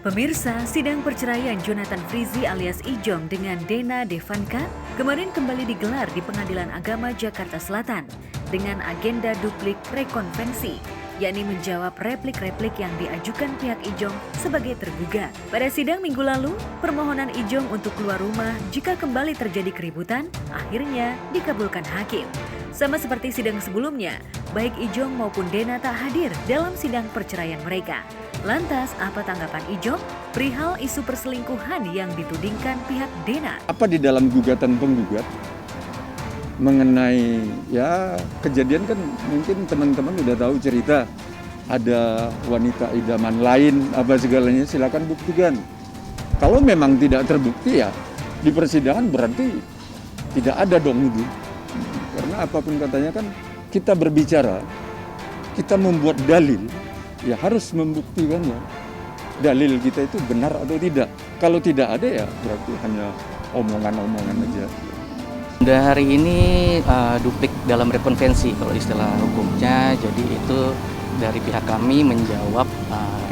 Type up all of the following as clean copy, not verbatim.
Pemirsa, sidang perceraian Jonathan Frizzy alias Ijong dengan Dena Devanka kemarin kembali digelar di Pengadilan Agama Jakarta Selatan dengan agenda duplik rekonvensi, yakni menjawab replik-replik yang diajukan pihak Ijong sebagai tergugat. Pada sidang minggu lalu, permohonan Ijong untuk keluar rumah jika kembali terjadi keributan akhirnya dikabulkan hakim. Sama seperti sidang sebelumnya, baik Ijong maupun Dena tak hadir dalam sidang perceraian mereka. Lantas, apa tanggapan Ijong perihal isu perselingkuhan yang ditudingkan pihak Dena? Apa di dalam gugatan penggugat mengenai kejadian kan mungkin teman-teman udah tahu cerita ada wanita idaman lain apa segalanya, silakan buktikan. Kalau memang tidak terbukti ya di persidangan berarti tidak ada dong itu. Karena apapun katanya kan kita berbicara, kita membuat dalil, ya harus membuktikannya. Dalil kita itu benar atau tidak. Kalau tidak ada ya berarti hanya omongan-omongan aja. Dan hari ini duplik dalam rekonvensi kalau istilah hukumnya. Jadi itu dari pihak kami menjawab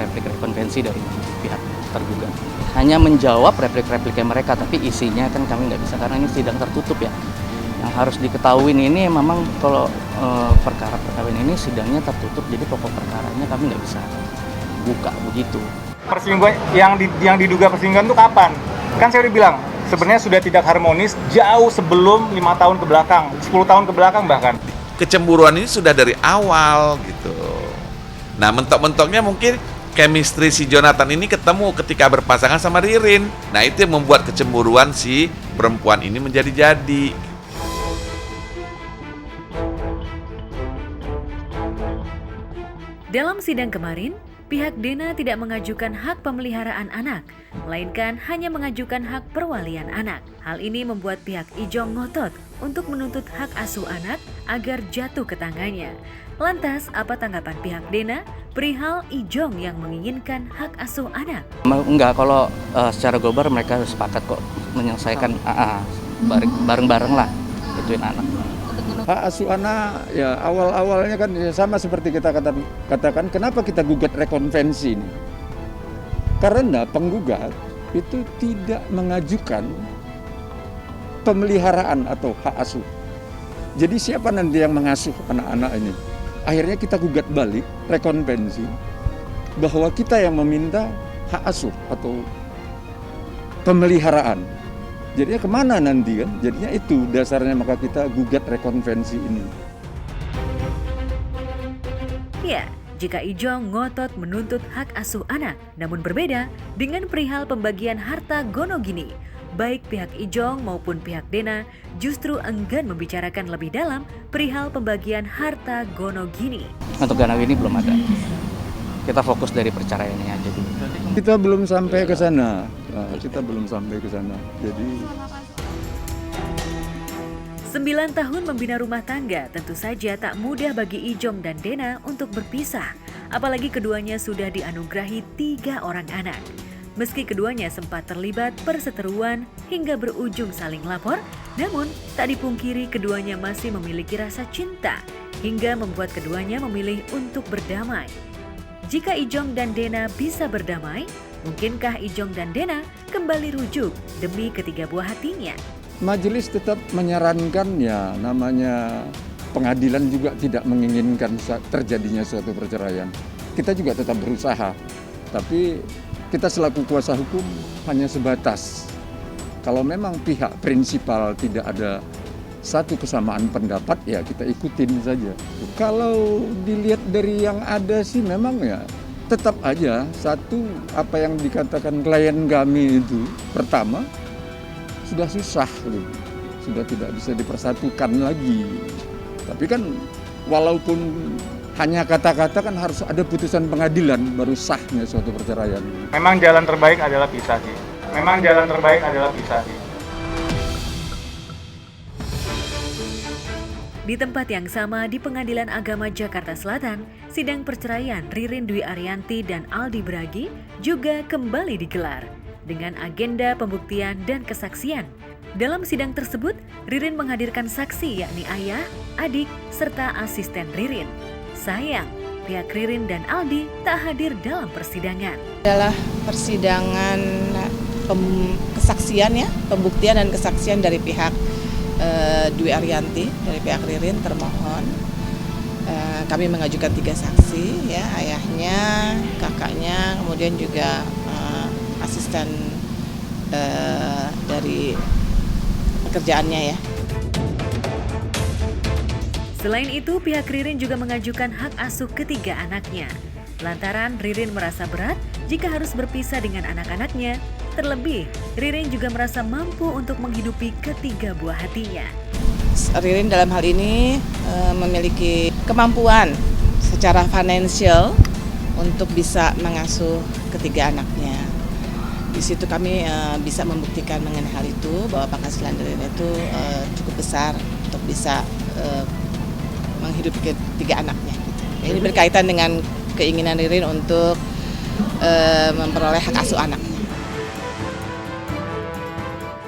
replik rekonvensi dari pihak tergugat. Hanya menjawab replik-repliknya mereka, tapi isinya kan kami nggak bisa karena ini sidang tertutup ya. Yang harus diketahui ini memang kalau perkara perkawinan ini sidangnya tertutup, jadi pokok perkaranya kami nggak bisa buka begitu. Perselingkuhan yang diduga perselingkuhan itu kapan? Kan saya udah bilang sebenarnya sudah tidak harmonis jauh sebelum 5 tahun ke belakang, 10 tahun ke belakang bahkan. Kecemburuan ini sudah dari awal gitu. Nah, mentok-mentoknya mungkin chemistry si Jonathan ini ketemu ketika berpasangan sama Ririn. Nah, itu yang membuat kecemburuan si perempuan ini menjadi-jadi. Dalam sidang kemarin, pihak Dena tidak mengajukan hak pemeliharaan anak, melainkan hanya mengajukan hak perwalian anak. Hal ini membuat pihak Ijong ngotot untuk menuntut hak asuh anak agar jatuh ke tangannya. Lantas, apa tanggapan pihak Dena perihal Ijong yang menginginkan hak asuh anak? Enggak, kalau secara global mereka sepakat kok menyelesaikan bareng-bareng lah ituin anak. Hak asuh anak ya awal-awalnya kan ya sama seperti kita katakan kenapa kita gugat rekonvensi ini. Karena penggugat itu tidak mengajukan pemeliharaan atau hak asuh. Jadi siapa nanti yang mengasuh anak-anak ini? Akhirnya kita gugat balik rekonvensi bahwa kita yang meminta hak asuh atau pemeliharaan. Jadinya kemana nanti kan? Jadinya itu dasarnya maka kita gugat rekonvensi ini. Ya, jika Ijong ngotot menuntut hak asuh anak, namun berbeda dengan perihal pembagian harta gonogini, baik pihak Ijong maupun pihak Dena justru enggan membicarakan lebih dalam perihal pembagian harta gonogini. Untuk gonogini belum ada. Kita fokus dari perceraiannya aja dulu. Kita belum sampai ke sana. Jadi 9 tahun membina rumah tangga tentu saja tak mudah bagi Ijong dan Dena untuk berpisah. Apalagi keduanya sudah dianugerahi 3 orang anak. Meski keduanya sempat terlibat perseteruan hingga berujung saling lapor, namun tak dipungkiri keduanya masih memiliki rasa cinta hingga membuat keduanya memilih untuk berdamai. Jika Ijong dan Dena bisa berdamai, mungkinkah Ijong dan Dena kembali rujuk demi ketiga buah hatinya? majelis tetap menyarankan ya namanya pengadilan juga tidak menginginkan terjadinya suatu perceraian. Kita juga tetap berusaha, tapi kita selaku kuasa hukum hanya sebatas. Kalau memang pihak prinsipal tidak ada satu kesamaan pendapat, ya kita ikutin saja. Kalau dilihat dari yang ada sih memang ya tetap aja satu apa yang dikatakan klien kami itu pertama sudah susah, sudah tidak bisa dipersatukan lagi. Tapi kan walaupun hanya kata-kata kan harus ada putusan pengadilan baru sahnya suatu perceraian. Memang jalan terbaik adalah pisah sih. Di tempat yang sama di Pengadilan Agama Jakarta Selatan, sidang perceraian Ririn Dwi Ariyanti dan Aldi Bragi juga kembali digelar dengan agenda pembuktian dan kesaksian. Dalam sidang tersebut, Ririn menghadirkan saksi yakni ayah, adik, serta asisten Ririn. Sayang, pihak Ririn dan Aldi tak hadir dalam persidangan. Adalah persidangan kesaksian ya, pembuktian dan kesaksian dari pihak Dwi Ariyanti, dari pihak Ririn termohon. Kami mengajukan 3 saksi ya, ayahnya, kakaknya, kemudian juga asisten dari pekerjaannya ya. Selain itu, pihak Ririn juga mengajukan hak asuh ketiga anaknya. Lantaran Ririn merasa berat jika harus berpisah dengan anak-anaknya. Terlebih, Ririn juga merasa mampu untuk menghidupi ketiga buah hatinya. Ririn dalam hal ini memiliki kemampuan secara finansial untuk bisa mengasuh ketiga anaknya. Di situ kami bisa membuktikan mengenai hal itu, bahwa penghasilan Ririn itu cukup besar untuk bisa menghidupi ketiga anaknya. Ini berkaitan dengan keinginan Ririn untuk memperoleh hak asuh anaknya.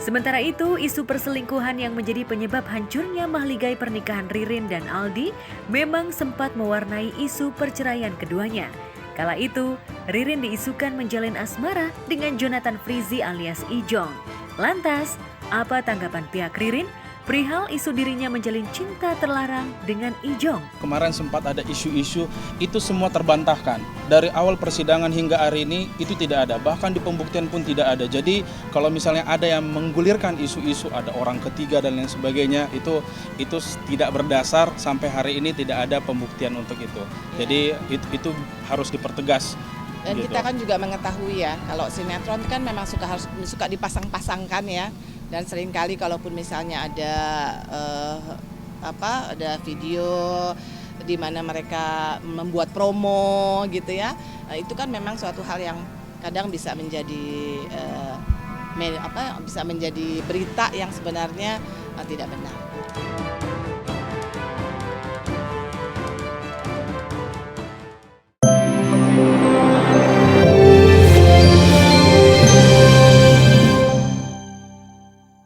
Sementara itu, isu perselingkuhan yang menjadi penyebab hancurnya mahligai pernikahan Ririn dan Aldi memang sempat mewarnai isu perceraian keduanya. Kala itu, Ririn diisukan menjalin asmara dengan Jonathan Frizzy alias Ijong. Lantas, apa tanggapan pihak Ririn perihal isu dirinya menjalin cinta terlarang dengan Ijong? Kemarin sempat ada isu-isu, itu semua terbantahkan. Dari awal persidangan hingga hari ini itu tidak ada, bahkan di pembuktian pun tidak ada. Jadi kalau misalnya ada yang menggulirkan isu-isu ada orang ketiga dan lain sebagainya, itu tidak berdasar. Sampai hari ini tidak ada pembuktian untuk itu. Jadi itu harus dipertegas. Dan gitu. kita kan juga mengetahui ya, kalau sinetron kan memang suka dipasang-pasangkan ya. Dan seringkali kalaupun misalnya ada video di mana mereka membuat promo gitu ya, itu kan memang suatu hal yang kadang bisa menjadi bisa menjadi berita yang sebenarnya tidak benar.